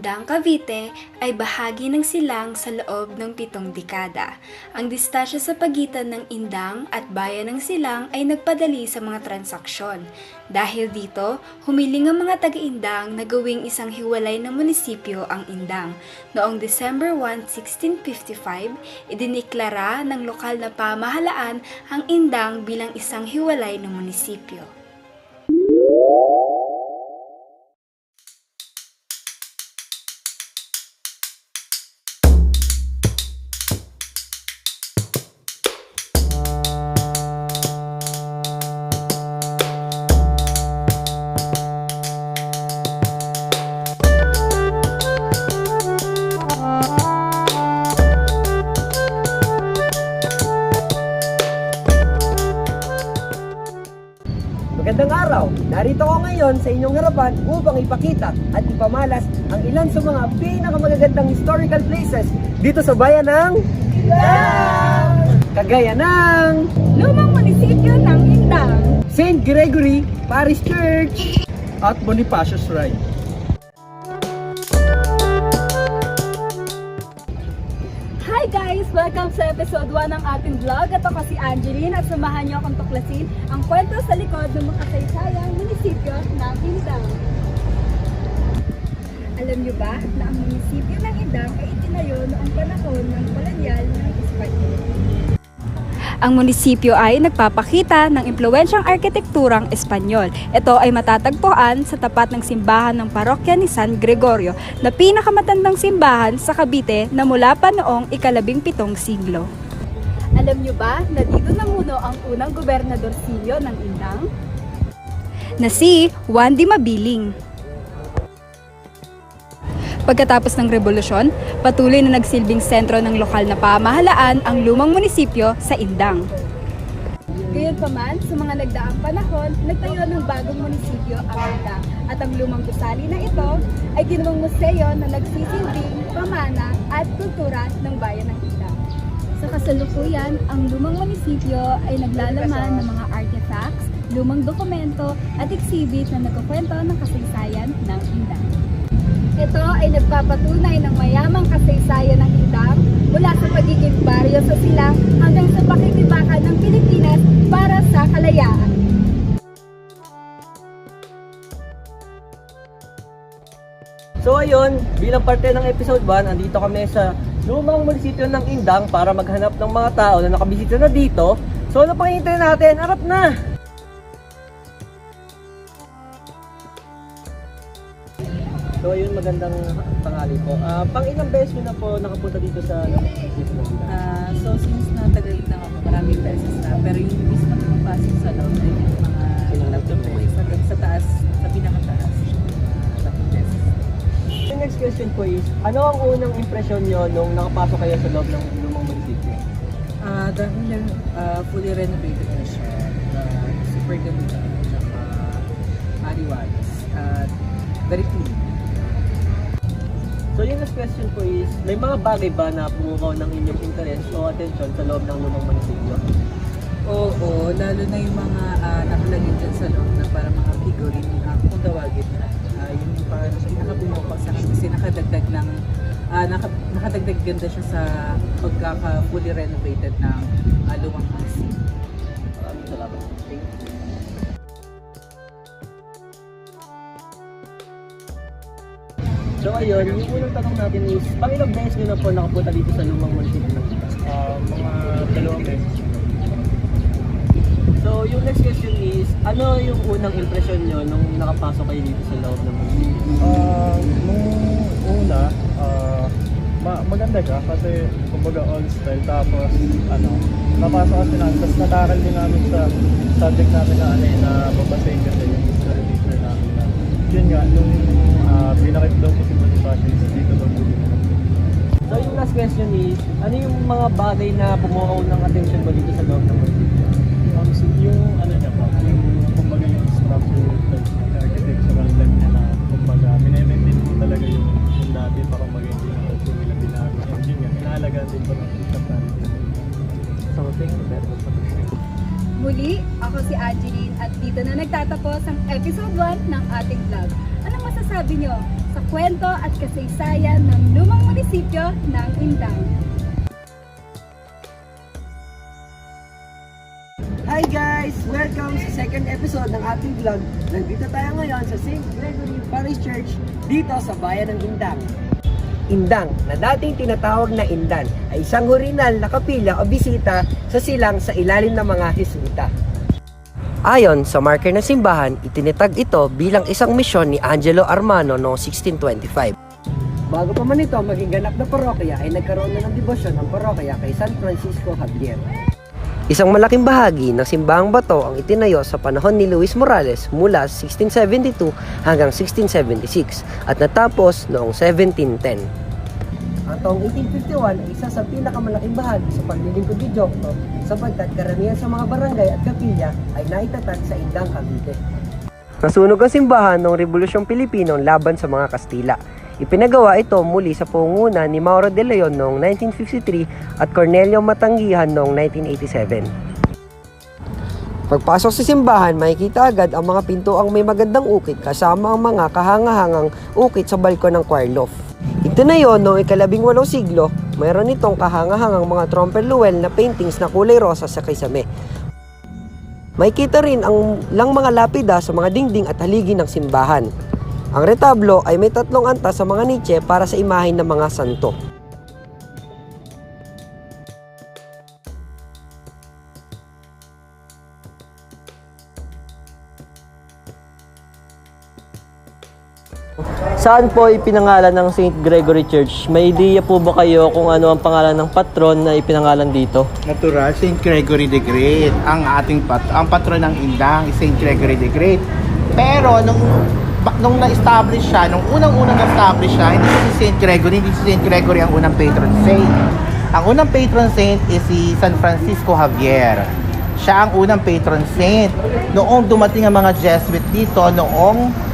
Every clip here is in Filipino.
Indang, Cavite ay bahagi ng silang sa loob ng 7 dekada. Ang distansya sa pagitan ng Indang at bayan ng Silang ay nagpadali sa mga transaksyon. Dahil dito, humiling ang mga taga-Indang na gawing isang hiwalay na munisipyo ang Indang. Noong December 1, 1655, idiniklara ng lokal na pamahalaan ang Indang bilang isang hiwalay na munisipyo. Magandang araw! Narito ako ngayon sa inyong harapan upang ipakita at ipamalas ang ilan sa mga pinakamagagandang historical places dito sa bayan ng Indang! Kagaya ng Lumang munisipyo ng Indang, St. Gregory Parish Church at Bonifacio Shrine. Hi guys! Welcome sa episode 1 ng ating vlog. At ako si Angeline at samahan niyo akong tuklasin ang kwento sa likod ng makasaysayang munisipyo ng Indang. Alam niyo ba na ang munisipyo ng Indang ay itinayo noong panahon ng kolonyal ng Espanyol? Ang munisipyo ay nagpapakita ng impluwensyang arkitekturang Espanyol. Ito ay matatagpuan sa tapat ng simbahan ng parokya ni San Gregorio na pinakamatandang simbahan sa Cavite na mula pa noong ika-17 siglo. Alam niyo ba na dito namuno ang unang gobernadorcillo ng Indang? Na si Juan de Mabiling. Pagkatapos ng revolusyon, patuloy na nagsilbing sentro ng lokal na pamahalaan ang lumang munisipyo sa Indang. Gayunpaman, sa mga nagdaang panahon, nagtayo ng bagong munisipyo ang Indang. At ang lumang gusali na ito ay ginawang museo na nagsisilbing pamana at kultura ng bayan ng Indang. Sa kasalukuyan, ang lumang munisipyo ay naglalaman ng mga artifacts, lumang dokumento at exhibit na nagkukwento ng kasaysayan ng Indang. Ito ay nagpapatunay ng mayamang kasaysayan ng Indang mula sa pagiging baryo sa Silang hanggang sa pakikibakan ng Pilipinas para sa kalayaan. So ayun, bilang parte ng episode 1, andito kami sa lumang munisipyo ng Indang para maghanap ng mga tao na nakabisita na dito. So ano pang hintayin natin? Harap na! So ayun, magandang tanghali po. Pang ilang beses nyo na po nakapunta dito sa munisipyo ng Indang? So since natagal lang ako, maraming beses na. Pero yung mismo na mapasok sa loob ay yung mga tatlong beses. Hanggang sa taas, sa pinakataas, tatlong beses. The next question po is, ano ang unang impresyon nyo nung nakapasok kayo sa loob ng lumang munisipyo? Dahil fully renovated na siya. Super ganda. Tsaka maliwalas. At very clean. So yung next question po is, may mga bagay ba na pumukaw ng inyong interest o attention sa loob ng lumang munisipyo? Oo, lalo na yung mga nakalagay dyan sa loob na para mga figurine kung tawagin na. Yung parang pinaka-bumukal sa akin kasi nakadagdag ng nakadagdag ganda siya sa pagkaka-fully renovated ng lumang munisipyo. Maraming salamat. Thank you. So ayun, yung unang tanong natin is, pang ilang beses nyo na po nakapunta dito sa lumang munisipyo ng Indang? Mga 2 beses. So yung next question is, ano yung unang impresyon nyo nung nakapasok kayo dito sa loob ng munisipyo? Nung una, maganda siya kasi kumbaga old style, tapos napasok kasi namin, tapos nataral din namin sa subject namin na babasahin kasi yung history teacher namin na yun nga, nung pinakit daw po si Bonifacio dito daw po dito. So yung last question is, ano yung mga bagay na pumukaw ng attention mo dito sa loob ng munisipyo? Yung niya po, yung kumbaga yung structure, yung architectural type niya na kumbaga minemaintain po talaga yung dati para kumbaga hindi na po nila binago. And yun nga, inaalagaan din po ng contemporary. So thank you very much. Muli, ako si Angeline at dito na nagtatapos ang episode 1 ng ating vlog. Anong masasabi nyo sa kwento at kasaysayan ng lumang munisipyo ng Indang. Hi guys! Welcome sa second episode ng ating vlog. Nandito tayo ngayon sa St. Gregory Parish Church dito sa bayan ng Indang. Indang, na dating tinatawag na Indan, ay isang hurinal na kapila o bisita sa silang sa ilalim ng mga Jesuita. Ayon sa marker ng simbahan, itinatag ito bilang isang misyon ni Angelo Armano noong 1625. Bago pa man ito maging ganap na parokya ay nagkaroon na ng debosyon ng parokya kay San Francisco Javier. Isang malaking bahagi ng simbahang bato ang itinayo sa panahon ni Luis Morales mula 1672 hanggang 1676 at natapos noong 1710. Ang taong 1851 ay isa sa pinakamalaking bahagi sa paglilingkod ni Diokno sapagkat karamihan sa mga barangay at kapilya ay naitatag sa Indang, Cavite. Nasunog ang simbahan noong Rebolusyong Pilipino laban sa mga Kastila. Ipinagawa ito muli sa pangunguna ni Mauro de Leon noong 1953 at Cornelio Matanggihan noong 1987. Pagpasok sa simbahan, makikita agad ang mga pintuang may magandang ukit kasama ang mga kahangahangang ukit sa balkon ng choir loft. Itinayo noong ika-18 siglo, mayroon itong kahangahangang mga trompe-l'oeil na paintings na kulay rosa sa kisame. Makikita rin ang mga lapida sa mga dingding at haligi ng simbahan. Ang retablo ay may 3 antas sa mga niche para sa imahen ng mga santo. Saan po ipinangalan ng St. Gregory Church? May idea po ba kayo kung ano ang pangalan ng patron na ipinangalan dito? Natural, St. Gregory the Great. Ang ang patron ng Indang is St. Gregory the Great. Pero nung na-establish siya, nung unang-unang na-establish siya, hindi si St. Gregory, hindi si St. Gregory ang unang patron saint. Ang unang patron saint is si San Francisco Javier. Siya ang unang patron saint. Noong dumating ang mga Jesuit dito, noong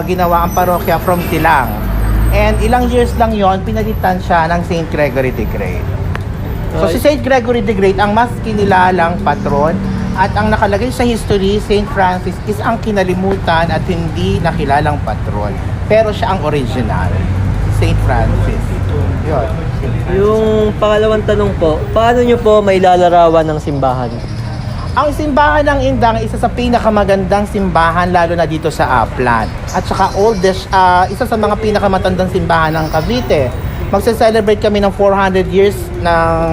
ginawa ang parokya from Silang. And ilang years lang yon pinalitan siya ng St. Gregory the Great. So si St. Gregory the Great ang mas kinilalang patron at ang nakalagay sa history, St. Francis is ang kinalimutan at hindi nakilalang patron. Pero siya ang original, St. Francis. Yun. Yung pangalawang tanong po, paano nyo po may lalarawan ng simbahan? Ang simbahan ng Indang isa sa pinakamagandang simbahan lalo na dito sa Aplan. At saka oldest, isa sa mga pinakamatandang simbahan ng Cavite. Magse-celebrate kami ng 400 years ng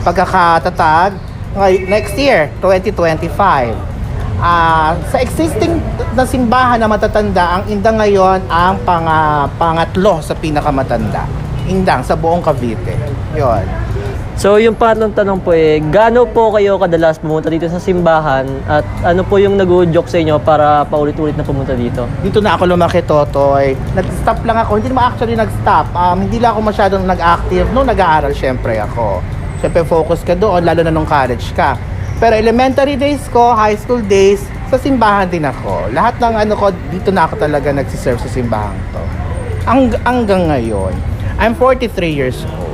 pagkakatatag next year, 2025. Sa existing na simbahan na matatanda, ang Indang ngayon ang pangatlo sa pinakamatanda. Indang sa buong Cavite. Yun. So yung pangalawang tanong po gaano po kayo kadalas pumunta dito sa simbahan at ano po yung nag-udyok sa inyo para paulit-ulit na pumunta dito? Dito na ako lumaki, Totoy. Nag-stop lang ako. Hindi naman actually nag-stop. Hindi lang ako masyadong nag-active. Nung nag-aaral, syempre ako. Syempre focus ka doon, lalo na nung college ka. Pero elementary days ko, high school days, sa simbahan din ako. Lahat ng dito na ako talaga nagsiserve sa simbahan to. Hanggang ngayon. I'm 43 years old.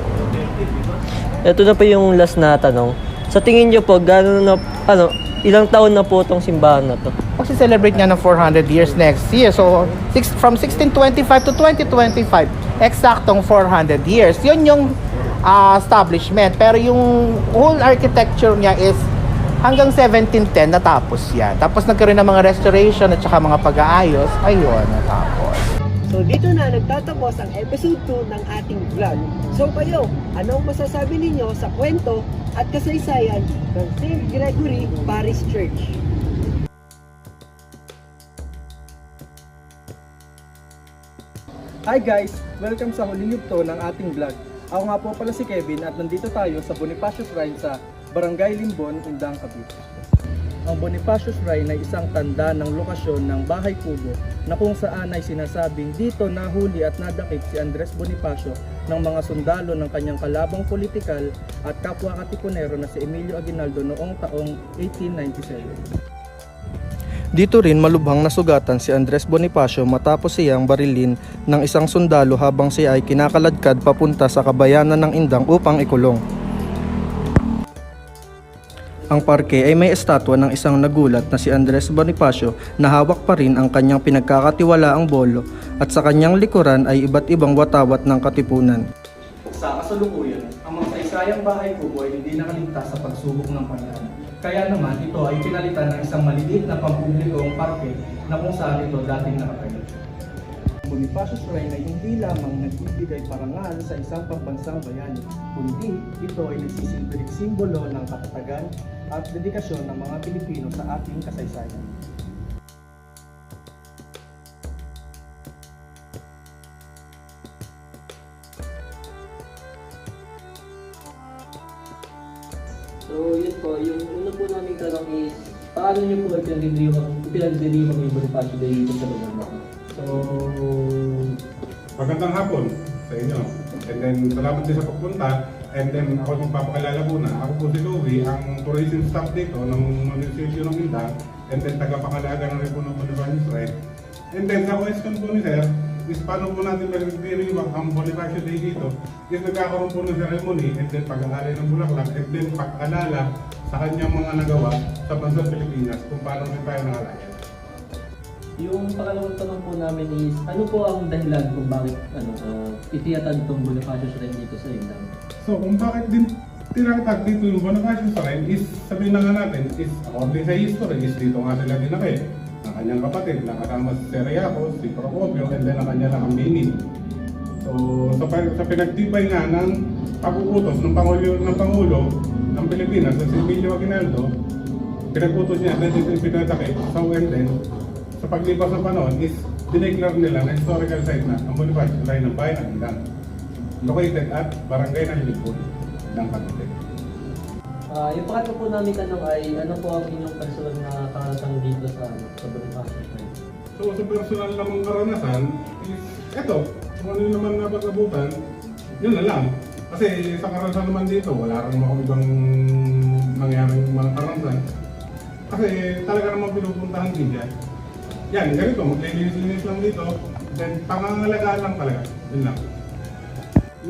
Ito na po yung last na tanong. Sa tingin nyo po, ilang taon na po itong simbahan na to? Magsi-celebrate nga ng 400 years next year. So, from 1625 to 2025, eksaktong 400 years. Yun yung establishment. Pero yung whole architecture niya is hanggang 1710 natapos yan. Tapos nagkaroon ng mga restoration at saka mga pag-aayos. Ayun, natapos. So dito na nagtatapos ang episode 2 ng ating vlog. So kayo, anong masasabi ninyo sa kwento at kasaysayan ng St. Gregory Parish Church? Hi guys! Welcome sa huling yugto ng ating vlog. Ako nga po pala si Kevin at nandito tayo sa Bonifacio Shrine sa Barangay Limbon, Indang, Cavite. Ang Bonifacio Shrine ay isang tanda ng lokasyon ng Bahay Kubo na kung saan ay sinasabing dito nahuli at nadakip si Andres Bonifacio ng mga sundalo ng kanyang kalabang politikal at kapwa katipunero na si Emilio Aguinaldo noong taong 1897. Dito rin malubhang nasugatan si Andres Bonifacio matapos siyang barilin ng isang sundalo habang siya ay kinakaladkad papunta sa kabayanan ng Indang upang ikulong. Ang parke ay may estatwa ng isang nagulat na si Andres Bonifacio na hawak pa rin ang kanyang pinagkakatiwalaang bolo at sa kanyang likuran ay iba't ibang watawat ng katipunan. Sa kasalukuyan, ang mga saysayang bahay kubo ay hindi nakaligtas sa pagsubok ng panahon. Kaya naman ito ay pinalitan ng isang maliliit na pampublikong parke na kung saan ito dating nakatayo. Bonifacio Shrine ay hindi lamang nagbibigay parangal sa isang pambansang bayani, kundi ito ay nagsisilbing simbolo ng katatagan at dedikasyon ng mga Pilipino sa ating kasaysayan. So, yun po. Yung una po namin tanong is, paano niyo po pinag-deliver yung Bonifacio Day dito sa lugar mo? So, magandang hapon sa inyo. And then, salamat din sa pagpunta. And then, ako magpapakalala muna. Ako po si Louie, ang tourism staff dito ng munisipyo ng Indang. And then, tagapangalaga ng rin po ng Bonifacio Shrine. And then, sa question po ni Sir, is paano po natin mag-deliver ang Bonifacio Day dito? Is nagkakaroon po ng ceremony, and then pag-aalay ng bulaklak, and then pag-alala sa kanyang mga nagawa sa bansang Pilipinas kung paano rin tayo nangalayan. Yung pangalawang tanong po namin is, ano po ang dahilan kung bakit itiyatag itong Bonifacio Shrine dito sa Indang? So, kung bakit din tinatag dito yung Bonifacio Shrine is, sabihin na nga natin, is according sa history, is dito nga sila dinakay ng kanyang kapatid na kasama si Seriacos, si Procopio, and then ang kanya lang ang Mini. So, sa pinagtibay nga ng pag-uutos ng Pangulo ng Pilipinas, si Emilio Aguinaldo, pinag-utos niya na dito yung pinatakip. So, and then, sa paglipas ng panahon is dineclare nila na historical site na ang Bonifacio Shrine ng Bayan ng Indang, located at Barangay ng Lipon ng Cavite. Yung pangatlo po namin tanong ay, ano po ang inyong personal na karanasan dito sa Bonifacio Shrine? So sa personal namang karanasan is eto, kung ano yung naman napag-abutan, yun na lang. Kasi sa karanasan naman dito, wala rin mga ibang nangyaring mga karanasan. Kasi talaga namang pinupuntahan din yan. Yan, ganito, maglilinis-linis lang dito, then pangangalagaan lang talaga, yun lang.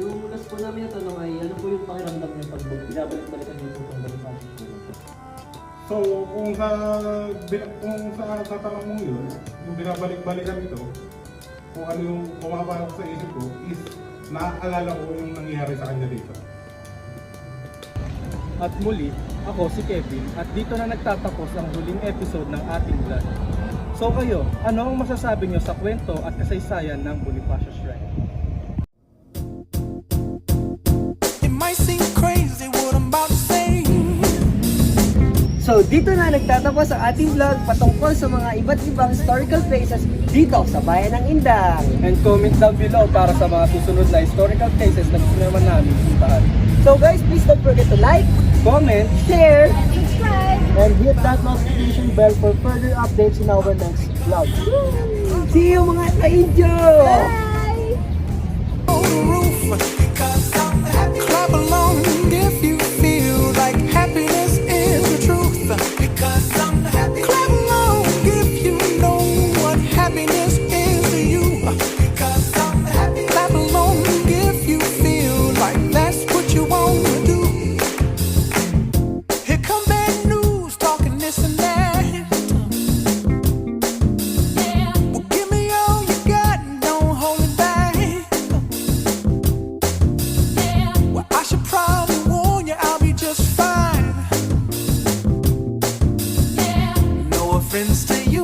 Yung last po namin na tanong ay, ano po yung pakiramdam niyo pag binabalik-balikan niyo po itong Bonifacio Shrine? So kung sa tanong mong yun, yung binabalik-balikan ito, kung ano yung pumapasok sa isip ko is naaalala ko yung nangyayari sa kanya dito. At muli, ako si Kevin at dito na nagtatapos ang huling episode ng ating vlog. So kayo, ano ang masasabi nyo sa kwento at kasaysayan ng Bonifacio Shrine? So dito na nagtatapos ang ating vlog patungkol sa mga iba't ibang historical places dito sa Bayan ng Indang. And comment down below para sa mga susunod na historical places na gusto naman namin puntahan. So guys, please don't forget to like, Comment! share, Subscribe! and hit that notification bell for further updates in our next vlog. See you mga ka-injo! Bye! Clap along if you feel like happiness is the truth. Because I'm happy. Clap along if you know what happiness is to you. Because I'm happy. Clap along if you feel like that's what you want to do. Here come bad news talking this and that. Well, give me all you got and don't hold it back. Well, I should probably warn you, I'll be just fine. No offense to you.